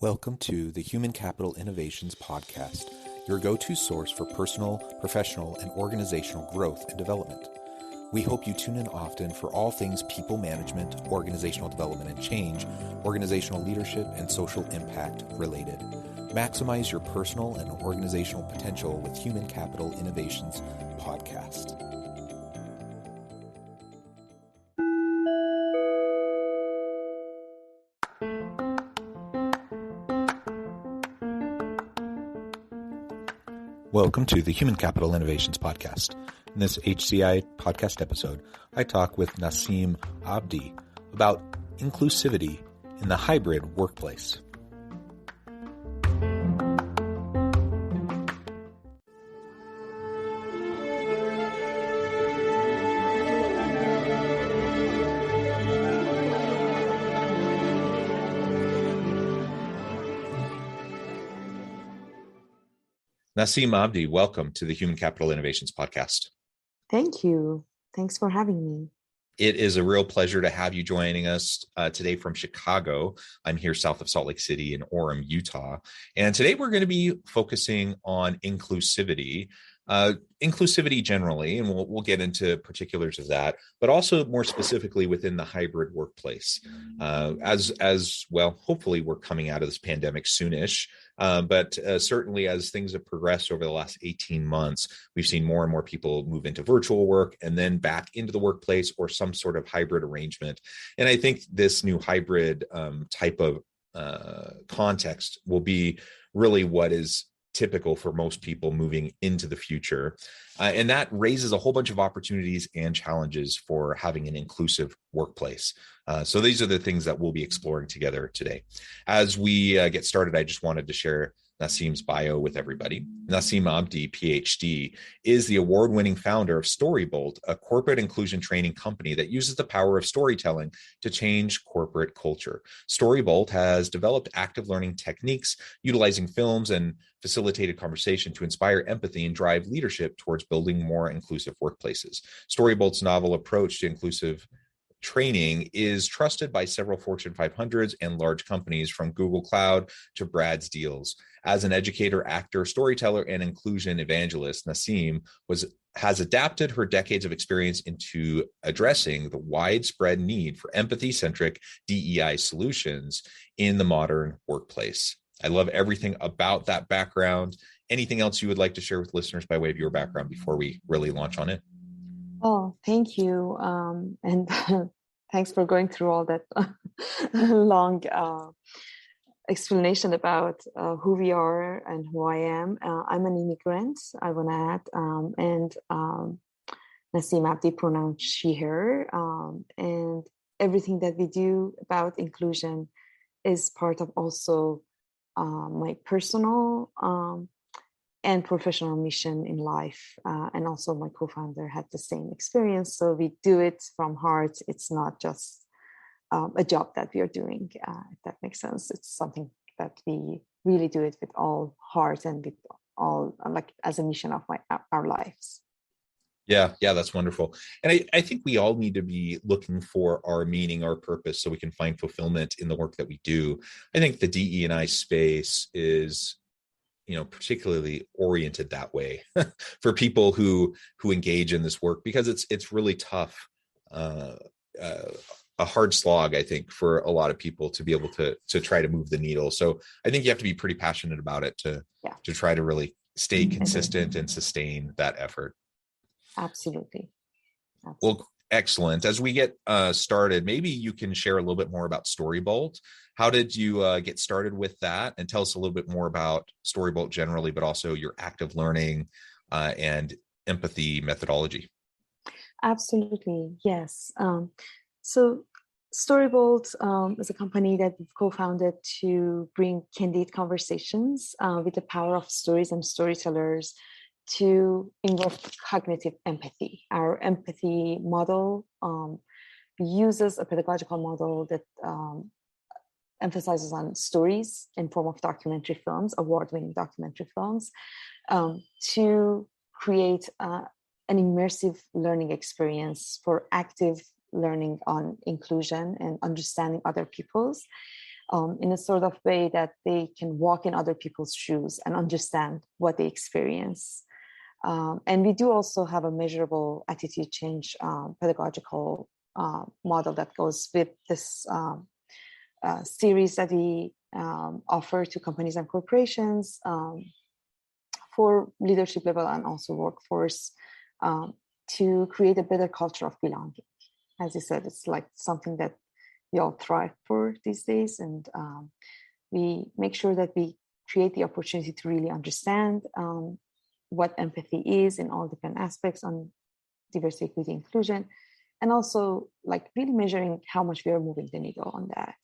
Welcome to the Human Capital Innovations Podcast, your go-to source for personal, professional, and organizational growth and development. We hope you tune in often for all things people management, organizational development and change, organizational leadership, and social impact related. Maximize your personal and organizational potential with Human Capital Innovations Podcast. Welcome to the Human Capital Innovations Podcast. In this HCI podcast episode, I talk with Nassim Abdi about inclusivity in the hybrid workplace. Nassim Abdi, welcome to the Human Capital Innovations Podcast. Thank you. Thanks for having me. It is a real pleasure to have you joining us today from Chicago. I'm here south of Salt Lake City in Orem, Utah. And today we're going to be focusing on inclusivity. Inclusivity generally, and we'll get into particulars of that, but also more specifically within the hybrid workplace. As well, hopefully we're coming out of this pandemic soonish, but certainly as things have progressed over the last 18 months, we've seen more and more people move into virtual work and then back into the workplace or some sort of hybrid arrangement. And I think this new hybrid type of context will be really what is typical for most people moving into the future. And that raises a whole bunch of opportunities and challenges for having an inclusive workplace. So these are the things that we'll be exploring together today. As we get started, I just wanted to share Nassim's bio with everybody. Nassim Abdi, PhD, is the award-winning founder of Storybolt, a corporate inclusion training company that uses the power of storytelling to change corporate culture. Storybolt has developed active learning techniques utilizing films and facilitated conversation to inspire empathy and drive leadership towards building more inclusive workplaces. Storybolt's novel approach to inclusive training is trusted by several Fortune 500s and large companies from Google Cloud to Brad's Deals. As an educator, actor, storyteller, and inclusion evangelist, Nassim has adapted her decades of experience into addressing the widespread need for empathy-centric DEI solutions in the modern workplace. I love everything about that background. Anything else you would like to share with listeners by way of your background before we really launch on it? Oh, thank you. And thanks for going through all that long explanation about who we are and who I am. I'm an immigrant, I want to add, and Nassim Abdi pronounced she, her. And everything that we do about inclusion is part of also my personal and professional mission in life. And also my co-founder had the same experience. So we do it from heart. It's not just a job that we are doing, if that makes sense. It's something that we really do it with all heart and with all, like as a mission of our lives. Yeah, that's wonderful. And I think we all need to be looking for our meaning, our purpose, so we can find fulfillment in the work that we do. I think the DE&I space is particularly oriented that way for people who engage in this work, because it's really tough, a hard slog, I think, for a lot of people to be able to try to move the needle. So I think you have to be pretty passionate about it to try to really stay consistent and sustain that effort. Absolutely. Well, excellent. As we get started, maybe you can share a little bit more about Storybolt. How did you get started with that? And tell us a little bit more about Storybolt generally, but also your active learning and empathy methodology. Absolutely, yes. So Storybolt is a company that we've co-founded to bring candid conversations with the power of stories and storytellers to invoke cognitive empathy. Our empathy model uses a pedagogical model that emphasizes on stories in form of documentary films, award-winning documentary films, to create an immersive learning experience for active learning on inclusion and understanding other people's. in a sort of way that they can walk in other people's shoes and understand what they experience. And we do also have a measurable attitude change pedagogical model that goes with this series that we offer to companies and corporations for leadership level and also workforce to create a better culture of belonging. As you said, it's like something that we all thrive for these days, and we make sure that we create the opportunity to really understand what empathy is in all different aspects on diversity, equity, inclusion, and also like really measuring how much we are moving the needle on that.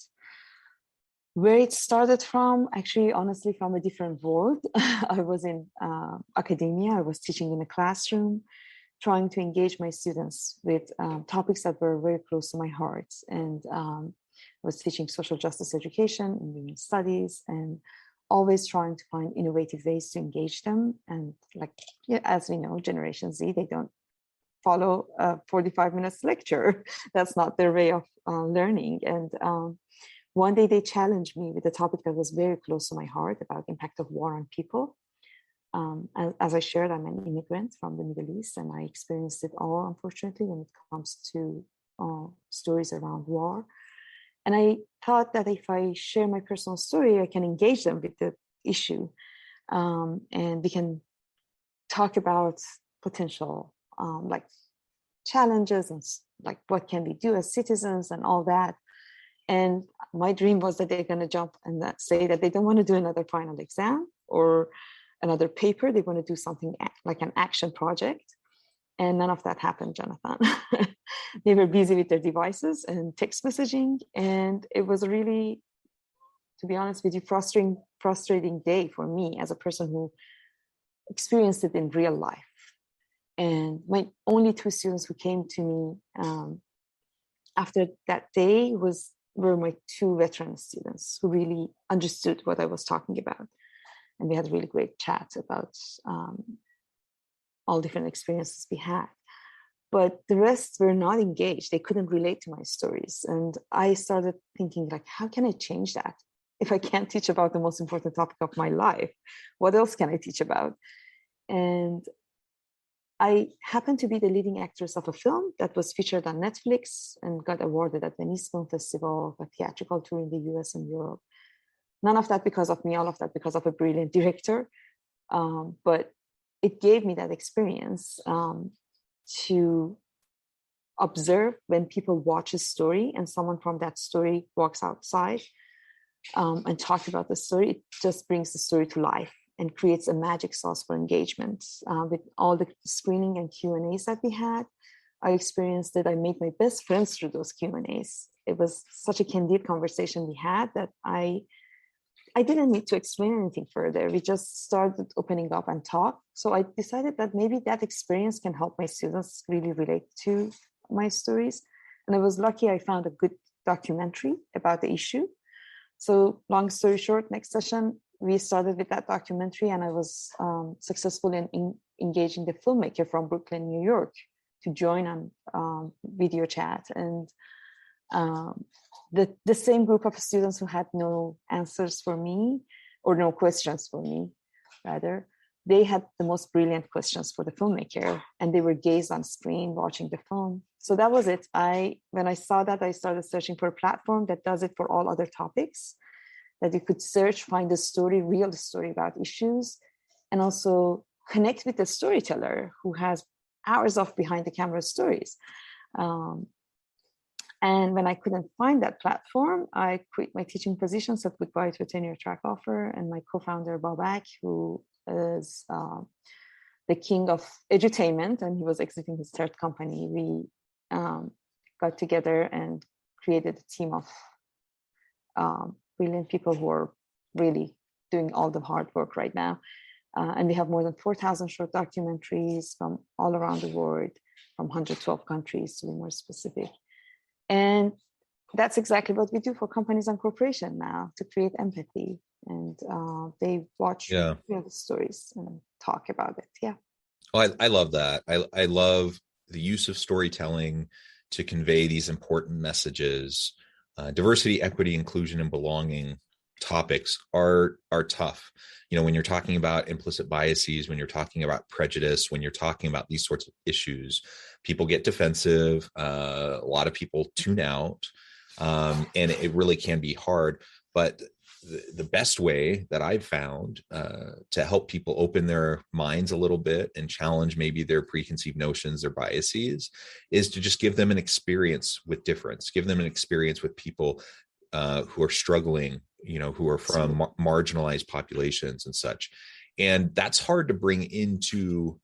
Where it started from, actually, honestly, from a different world. I was in academia. I was teaching in a classroom, trying to engage my students with topics that were very close to my heart. And I was teaching social justice education and women's studies, and always trying to find innovative ways to engage them. And like, yeah, as we know, Generation Z, they don't follow a 45 minutes lecture. That's not their way of learning. And one day they challenged me with a topic that was very close to my heart about impact of war on people. As I shared, I'm an immigrant from the Middle East, and I experienced it all, unfortunately, when it comes to stories around war. And I thought that if I share my personal story, I can engage them with the issue, and we can talk about potential like challenges and like what can we do as citizens and all that. And my dream was that they're going to jump and say that they don't want to do another final exam or another paper. They want to do something like an action project. And none of that happened, Jonathan. They were busy with their devices and text messaging. And it was really, to be honest with you, frustrating day for me as a person who experienced it in real life. And my only two students who came to me after that day were my two veteran students who really understood what I was talking about. And we had a really great chat about all different experiences we had. But the rest were not engaged. They couldn't relate to my stories. And I started thinking, like, how can I change that? If I can't teach about the most important topic of my life, what else can I teach about? And I happened to be the leading actress of a film that was featured on Netflix and got awarded at Venice Film Festival, a theatrical tour in the US and Europe. None of that because of me, all of that because of a brilliant director. But it gave me that experience to observe when people watch a story and someone from that story walks outside and talks about the story. It just brings the story to life and creates a magic sauce for engagement. With all the screening and Q&As that we had, I experienced that I made my best friends through those Q&As. It was such a candid conversation we had that I didn't need to explain anything further. We just started opening up and talk. So I decided that maybe that experience can help my students really relate to my stories. And I was lucky I found a good documentary about the issue. So long story short, next session, we started with that documentary, and I was successful in engaging the filmmaker from Brooklyn, New York, to join on video chat. And the same group of students who had no answers for me, or no questions for me, rather, they had the most brilliant questions for the filmmaker, and they were gazed on screen watching the film. So that was it. When I saw that, I started searching for a platform that does it for all other topics, that you could search, find a story, real story about issues, and also connect with the storyteller who has hours of behind the camera stories. And when I couldn't find that platform, I quit my teaching position, said goodbye to a tenure track offer, and my co-founder, Babak, who is the king of edutainment, and he was exiting his third company, we got together and created a team of brilliant people who are really doing all the hard work right now. And we have more than 4,000 short documentaries from all around the world, from 112 countries to be more specific. And that's exactly what we do for companies and corporations now, to create empathy. And they watch the stories and talk about it. Yeah. Well, I love that. I love the use of storytelling to convey these important messages Diversity, equity, inclusion, and belonging topics are tough. When you're talking about implicit biases, when you're talking about prejudice, when you're talking about these sorts of issues, people get defensive. A lot of people tune out, and it really can be hard. But the best way that I've found to help people open their minds a little bit and challenge maybe their preconceived notions, their biases, is to just give them an experience with difference, give them an experience with people who are struggling, who are from marginalized populations and such. And that's hard to bring into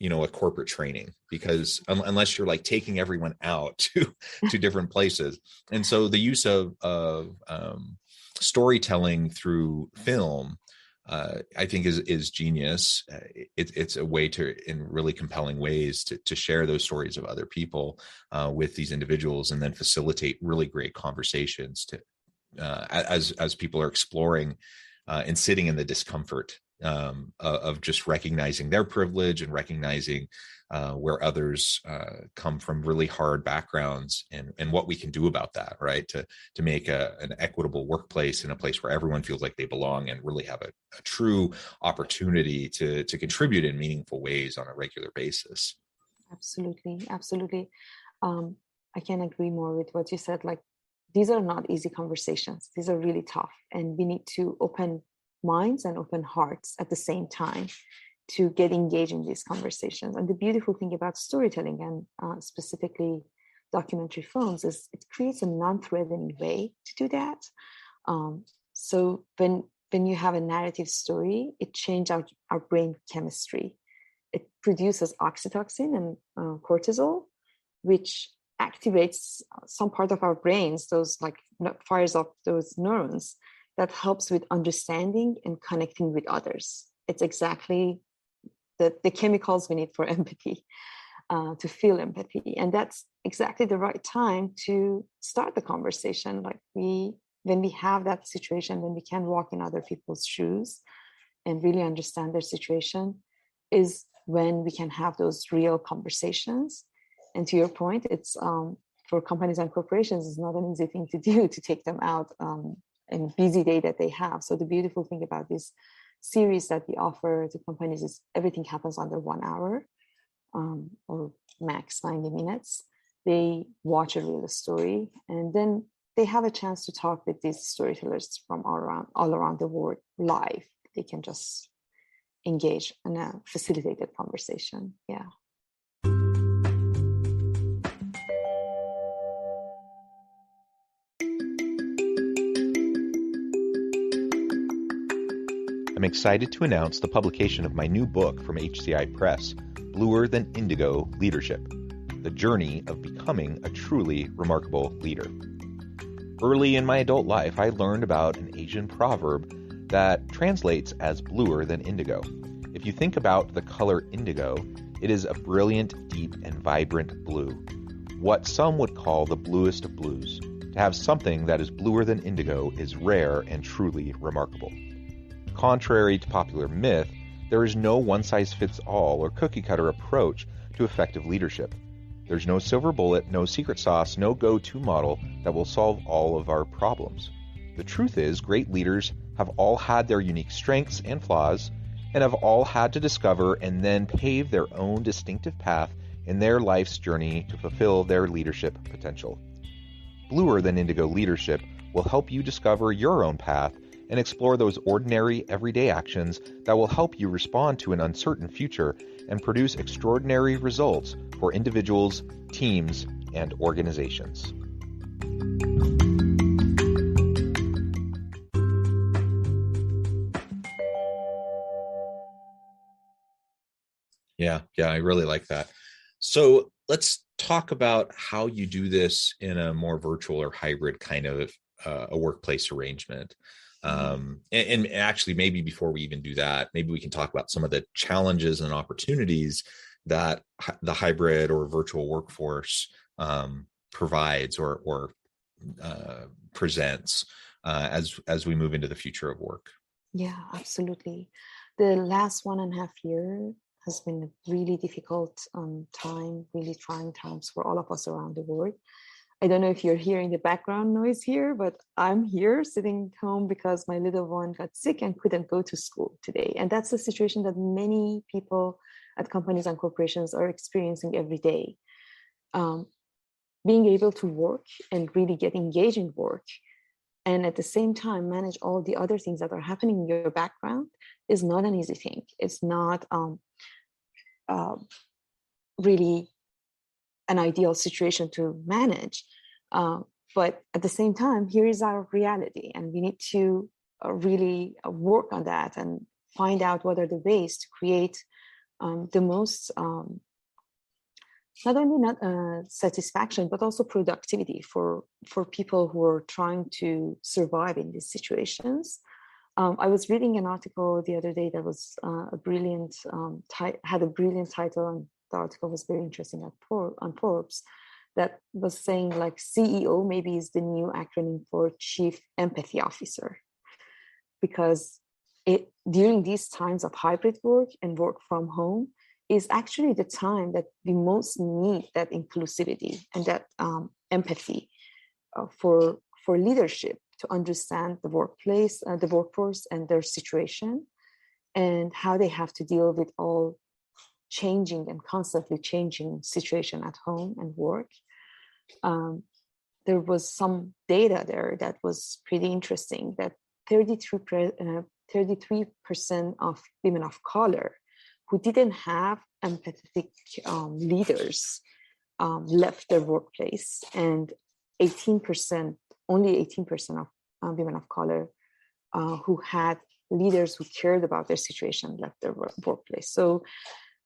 a corporate training, because unless you're like taking everyone out to different places. And so the use of storytelling through film, I think is genius. It's a way to, in really compelling ways, to share those stories of other people with these individuals, and then facilitate really great conversations to as people are exploring and sitting in the discomfort of just recognizing their privilege and recognizing where others come from really hard backgrounds, and what we can do about that, right? To make an equitable workplace, and a place where everyone feels like they belong and really have a true opportunity to contribute in meaningful ways on a regular basis. Absolutely, absolutely. I can agree more with what you said. Like, these are not easy conversations. These are really tough, and we need to open minds and open hearts at the same time to get engaged in these conversations. And the beautiful thing about storytelling, and specifically documentary films, is it creates a non-threatening way to do that. So when you have a narrative story, it changes our brain chemistry. It produces oxytocin and cortisol, which activates some part of our brains, those like fires up those neurons that helps with understanding and connecting with others. It's exactly the chemicals we need for empathy, to feel empathy. And that's exactly the right time to start the conversation. Like when we have that situation, when we can walk in other people's shoes and really understand their situation, is when we can have those real conversations. And to your point, it's for companies and corporations, it's not an easy thing to do, to take them out in a busy day that they have. So the beautiful thing about this series that we offer to companies is everything happens under 1 hour, or max 90 minutes. They watch a real story, and then they have a chance to talk with these storytellers from all around the world live. They can just engage in a facilitated conversation. Yeah. I'm excited to announce the publication of my new book from HCI Press, Bluer Than Indigo Leadership: The Journey of Becoming a Truly Remarkable Leader. Early in my adult life, I learned about an Asian proverb that translates as bluer than indigo. If you think about the color indigo, it is a brilliant, deep, and vibrant blue, what some would call the bluest of blues. To have something that is bluer than indigo is rare and truly remarkable. Contrary to popular myth, there is no one-size-fits-all or cookie-cutter approach to effective leadership. There's no silver bullet, no secret sauce, no go-to model that will solve all of our problems. The truth is, great leaders have all had their unique strengths and flaws, and have all had to discover and then pave their own distinctive path in their life's journey to fulfill their leadership potential. Bluer Than Indigo Leadership will help you discover your own path and explore those ordinary, everyday actions that will help you respond to an uncertain future and produce extraordinary results for individuals, teams, and organizations. Yeah, I really like that. So let's talk about how you do this in a more virtual or hybrid kind of a workplace arrangement. And actually, maybe before we even do that, maybe we can talk about some of the challenges and opportunities that the hybrid or virtual workforce provides or presents as we move into the future of work. Yeah, absolutely. The last 1.5 years has been a really difficult time, really trying times for all of us around the world. I don't know if you're hearing the background noise here, but I'm here sitting home because my little one got sick and couldn't go to school today. And that's the situation that many people at companies and corporations are experiencing every day. Being able to work and really get engaged in work, and at the same time manage all the other things that are happening in your background, is not an easy thing. It's not really an ideal situation to manage. But at the same time, here is our reality, and we need to really work on that and find out what are the ways to create the most not only not satisfaction, but also productivity for people who are trying to survive in these situations. I was reading an article the other day that was a brilliant had a brilliant title, and the article was very interesting on Forbes, that was saying like CEO maybe is the new acronym for Chief Empathy Officer, because during these times of hybrid work and work from home is actually the time that we most need that inclusivity and that empathy for leadership to understand the workplace, the workforce and their situation, and how they have to deal with all changing and constantly changing situation at home and work. There was some data there that was pretty interesting, that 33% of women of color who didn't have empathetic leaders left their workplace, and 18%, only 18% of women of color who had leaders who cared about their situation left their workplace. So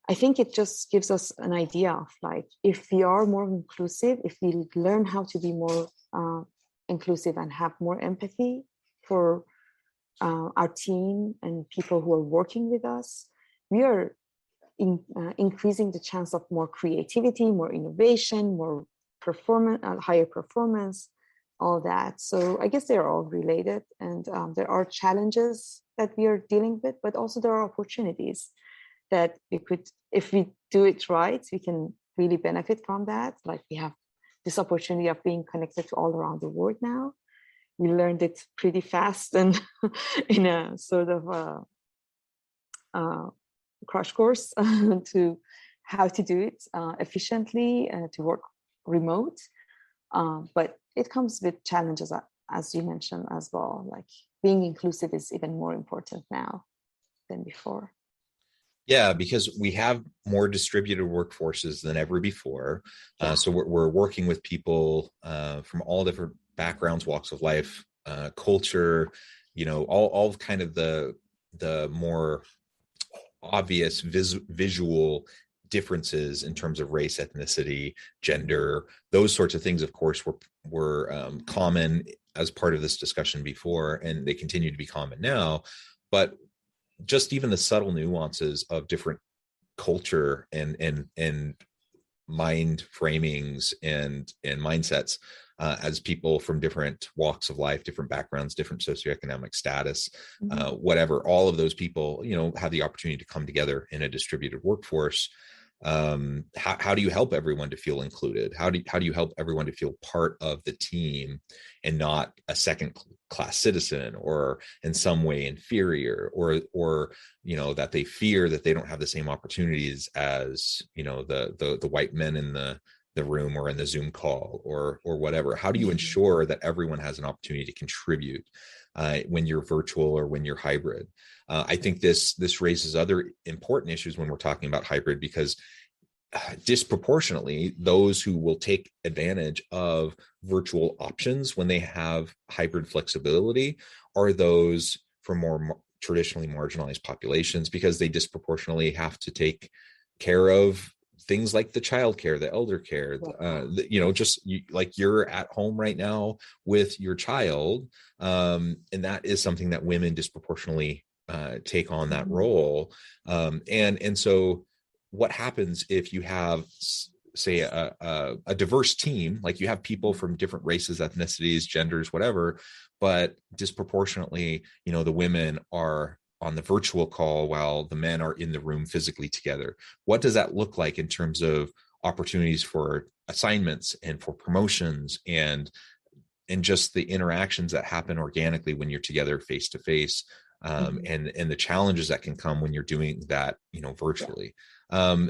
I think it just gives us an idea of like, if we are more inclusive, if we learn how to be more inclusive and have more empathy for our team and people who are working with us, we are increasing the chance of more creativity, more innovation, more performance, higher performance, all that. So I guess they're all related, and there are challenges that we are dealing with, but also there are opportunities that we could, if we do it right, we can really benefit from that. Like we have this opportunity of being connected to all around the world now. We learned it pretty fast and in a sort of crash course to how to do it efficiently, to work remote. But it comes with challenges, as you mentioned as well. Like being inclusive is even more important now than before. Yeah, because we have more distributed workforces than ever before. So we're working with people from all different backgrounds, walks of life, culture, all kind of the more obvious visual differences in terms of race, ethnicity, gender. Those sorts of things, of course, were common as part of this discussion before, and they continue to be common now. But just even the subtle nuances of different culture and mind framings and mindsets as people from different walks of life, different backgrounds, different socioeconomic status, whatever, all of those people, have the opportunity to come together in a distributed workforce. How do you help everyone to feel included? How do you help everyone to feel part of the team and not a second class citizen or in some way inferior, or that they fear that they don't have the same opportunities as the white men in the room or in the Zoom call or whatever? How do you ensure that everyone has an opportunity to contribute when you're virtual or when you're hybrid? I think this raises other important issues when we're talking about hybrid, because disproportionately, those who will take advantage of virtual options when they have hybrid flexibility are those from more traditionally marginalized populations, because they disproportionately have to take care of things like the child care, the elder care, like you're at home right now with your child. And that is something that women disproportionately take on that role. And so what happens if you have, say, a diverse team, like you have people from different races, ethnicities, genders, whatever, but disproportionately, the women are on the virtual call while the men are in the room physically together? What does that look like in terms of opportunities for assignments and for promotions, and just the interactions that happen organically when you're together face to face, and the challenges that can come when you're doing that, virtually.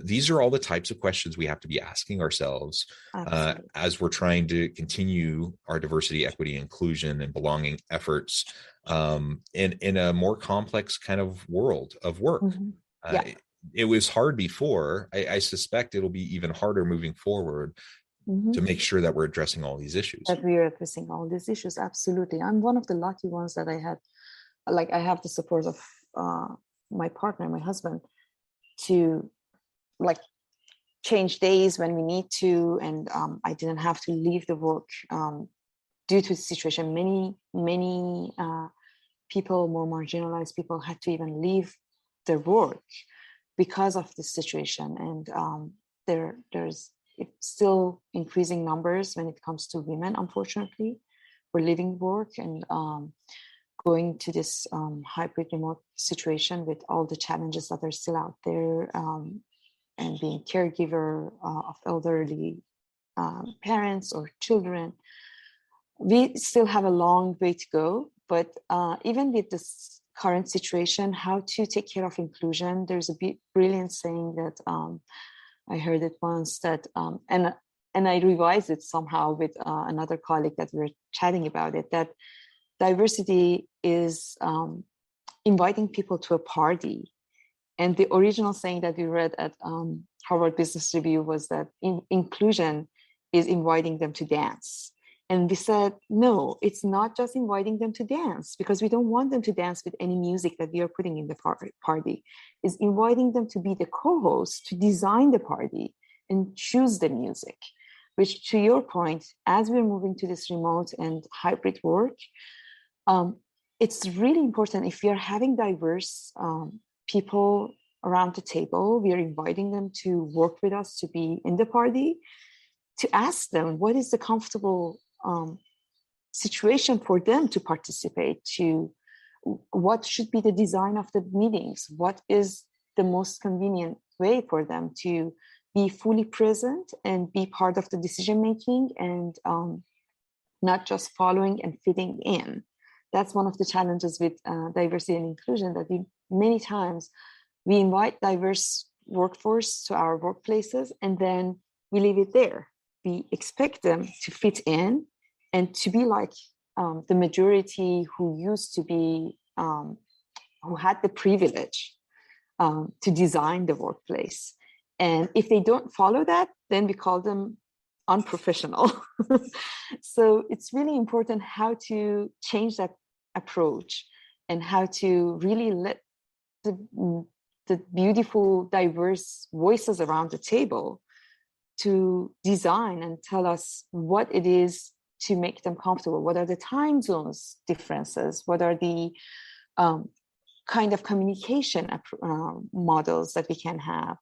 These are all the types of questions we have to be asking ourselves as we're trying to continue our diversity, equity, inclusion, and belonging efforts in a more complex kind of world of work. It was hard before. I suspect it'll be even harder moving forward to make sure that we're addressing all these issues. That we are addressing all these issues. Absolutely. I'm one of the lucky ones that I have the support of my partner, my husband, to change days when we need to. And I didn't have to leave the work due to the situation. Many people, more marginalized people, had to even leave their work because of the situation. And there's still increasing numbers when it comes to women, unfortunately. We're leaving work and going to this hybrid remote situation with all the challenges that are still out there, and being caregiver of elderly parents or children. We still have a long way to go, but even with this current situation, how to take care of inclusion, there's a brilliant saying that I heard it once, that and I revised it somehow with another colleague that we were chatting about it, that diversity is inviting people to a party. And the original saying that we read at Harvard Business Review was that inclusion is inviting them to dance. And we said, no, it's not just inviting them to dance, because we don't want them to dance with any music that we are putting in the party. It's inviting them to be the co-host, to design the party and choose the music, which, to your point, as we're moving to this remote and hybrid work, it's really important. If we are having diverse people around the table, we are inviting them to work with us, to be in the party, to ask them what is the comfortable situation for them to participate, to what should be the design of the meetings, what is the most convenient way for them to be fully present and be part of the decision making, and not just following and fitting in. That's one of the challenges with diversity and inclusion, that many times we invite diverse workforce to our workplaces and then we leave it there. We expect them to fit in and to be like the majority who used to be, who had the privilege to design the workplace. And if they don't follow that, then we call them unprofessional. So it's really important how to change that approach and how to really let the beautiful, diverse voices around the table to design and tell us what it is to make them comfortable. What are the time zones differences? What are the kind of communication models that we can have?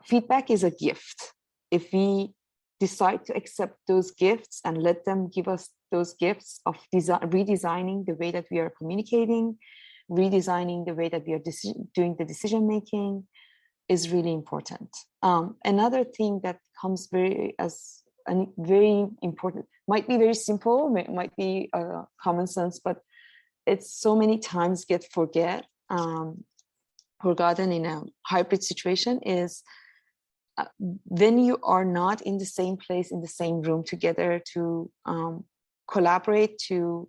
Feedback is a gift. If we decide to accept those gifts and let them give us those gifts of redesigning the way that we are communicating, redesigning the way that we are doing the decision making, is really important. Another thing that comes very important, might be very simple, might be common sense, but it's so many times get forgotten in a hybrid situation, is when you are not in the same place, in the same room together to collaborate, to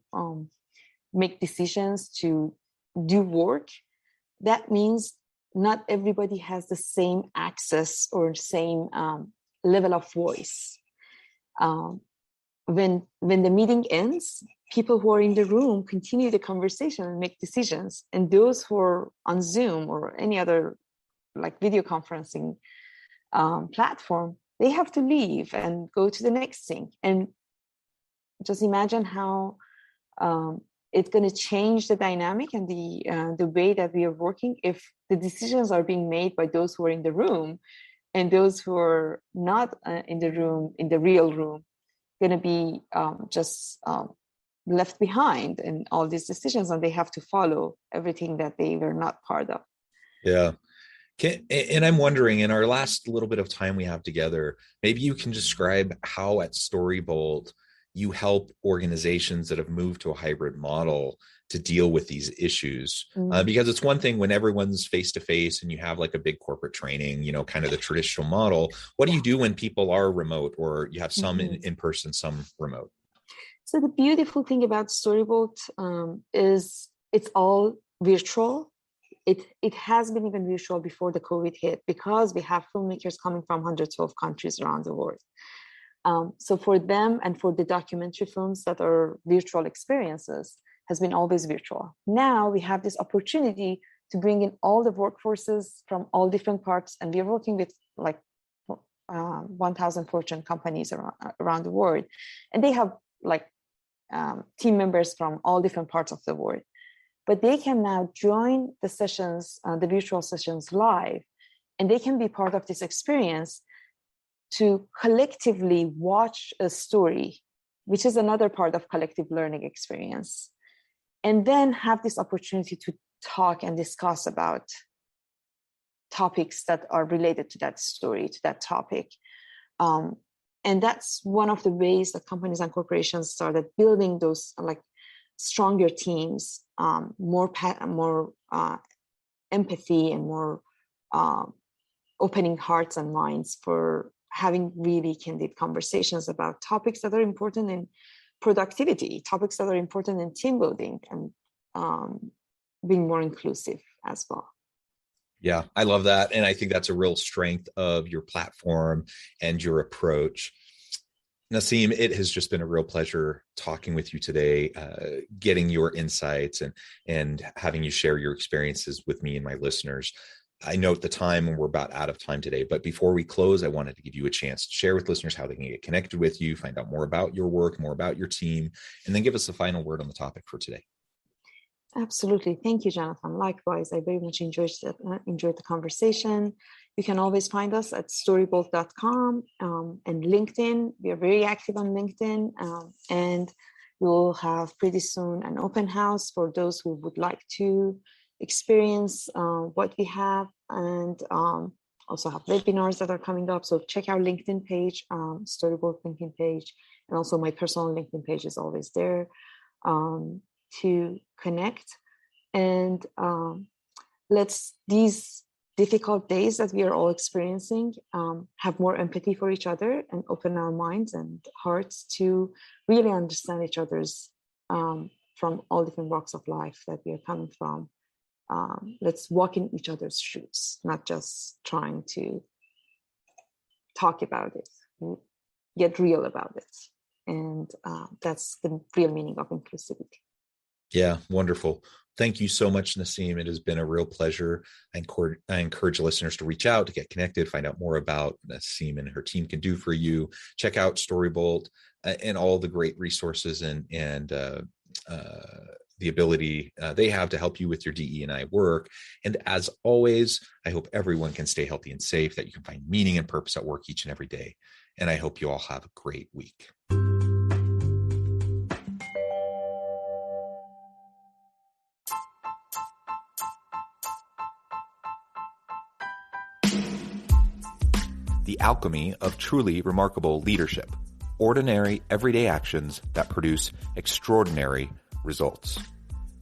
make decisions, to do work, that means not everybody has the same access or same level of voice. When the meeting ends, people who are in the room continue the conversation and make decisions, and those who are on Zoom or any other like video conferencing platform, they have to leave and go to the next thing. And just imagine how it's going to change the dynamic and the way that we are working if the decisions are being made by those who are in the room, and those who are not in the room, in the real room, going to be just left behind in all these decisions, and they have to follow everything that they were not part of. Yeah. And I'm wondering, in our last little bit of time we have together, maybe you can describe how at Storybolt you help organizations that have moved to a hybrid model to deal with these issues. Because it's one thing when everyone's face to face and you have like a big corporate training, kind of the traditional model. What do you do when people are remote, or you have some in person, some remote? So the beautiful thing about Storybolt is it's all virtual. It has been even virtual before the COVID hit, because we have filmmakers coming from 112 countries around the world. So for them, and for the documentary films that are virtual experiences, has been always virtual. Now we have this opportunity to bring in all the workforces from all different parts, and we are working with like 1,000 Fortune companies around the world, and they have like team members from all different parts of the world. But they can now join the sessions, the virtual sessions live, and they can be part of this experience to collectively watch a story, which is another part of collective learning experience, and then have this opportunity to talk and discuss about topics that are related to that story, to that topic. And that's one of the ways that companies and corporations started building those like stronger teams, more empathy, and more opening hearts and minds for having really candid conversations about topics that are important in productivity, topics that are important in team building, and being more inclusive as well. Yeah, I love that. And I think that's a real strength of your platform and your approach. Nassim, it has just been a real pleasure talking with you today, getting your insights and having you share your experiences with me and my listeners. I note the time and we're about out of time today, but before we close, I wanted to give you a chance to share with listeners how they can get connected with you, find out more about your work, more about your team, and then give us the final word on the topic for today. Absolutely. Thank you, Jonathan. Likewise, I very much enjoyed the conversation. You can always find us at storybolt.com and LinkedIn. We are very active on LinkedIn, and we will have pretty soon an open house for those who would like to experience what we have, and also have webinars that are coming up. So check our LinkedIn page, Storybolt LinkedIn page, and also my personal LinkedIn page is always there to connect. And let's, these difficult days that we are all experiencing, have more empathy for each other and open our minds and hearts to really understand each other's from all different walks of life that we are coming from. Let's walk in each other's shoes, not just trying to talk about it, get real about it. And that's the real meaning of inclusivity. Yeah, wonderful. Thank you so much, Nassim. It has been a real pleasure. I encourage listeners to reach out, to get connected, find out more about Nassim and her team can do for you. Check out Storybolt and all the great resources and the ability they have to help you with your DE&I work. And as always, I hope everyone can stay healthy and safe, that you can find meaning and purpose at work each and every day. And I hope you all have a great week. The alchemy of truly remarkable leadership. Ordinary, everyday actions that produce extraordinary results.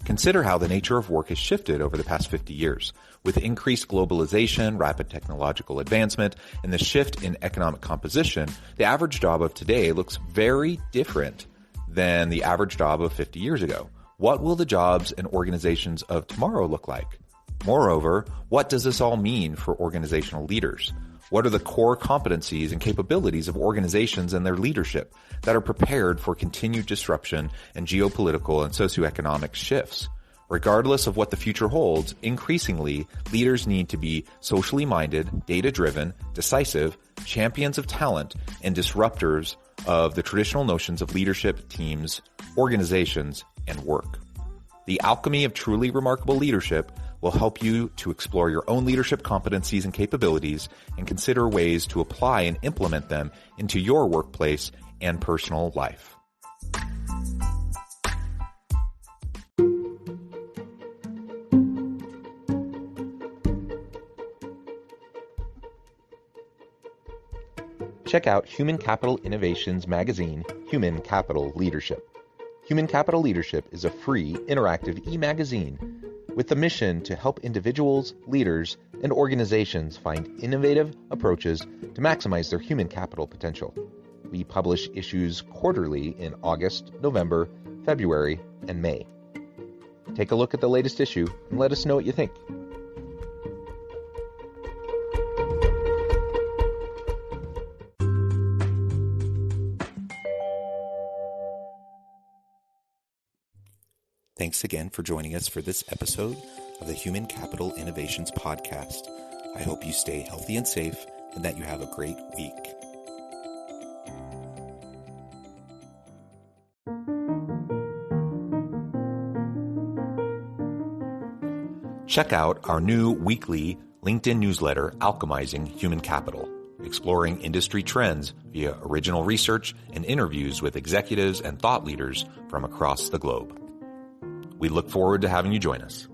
Consider how the nature of work has shifted over the past 50 years. With increased globalization, rapid technological advancement, and the shift in economic composition, the average job of today looks very different than the average job of 50 years ago. What will the jobs and organizations of tomorrow look like? Moreover, what does this all mean for organizational leaders? What are the core competencies and capabilities of organizations and their leadership that are prepared for continued disruption and geopolitical and socioeconomic shifts? Regardless of what the future holds, increasingly, leaders need to be socially minded, data-driven, decisive, champions of talent, and disruptors of the traditional notions of leadership, teams, organizations, and work. The alchemy of truly remarkable leadership will help you to explore your own leadership competencies and capabilities and consider ways to apply and implement them into your workplace and personal life. check out Human Capital Innovations magazine, Human Capital Leadership. Human Capital Leadership is a free, interactive e-magazine with the mission to help individuals, leaders, and organizations find innovative approaches to maximize their human capital potential. We publish issues quarterly in August, November, February, and May. Take a look at the latest issue and let us know what you think. Thanks again for joining us for this episode of the Human Capital Innovations Podcast. I hope you stay healthy and safe and that you have a great week. Check out our new weekly LinkedIn newsletter, Alchemizing Human Capital, exploring industry trends via original research and interviews with executives and thought leaders from across the globe. We look forward to having you join us.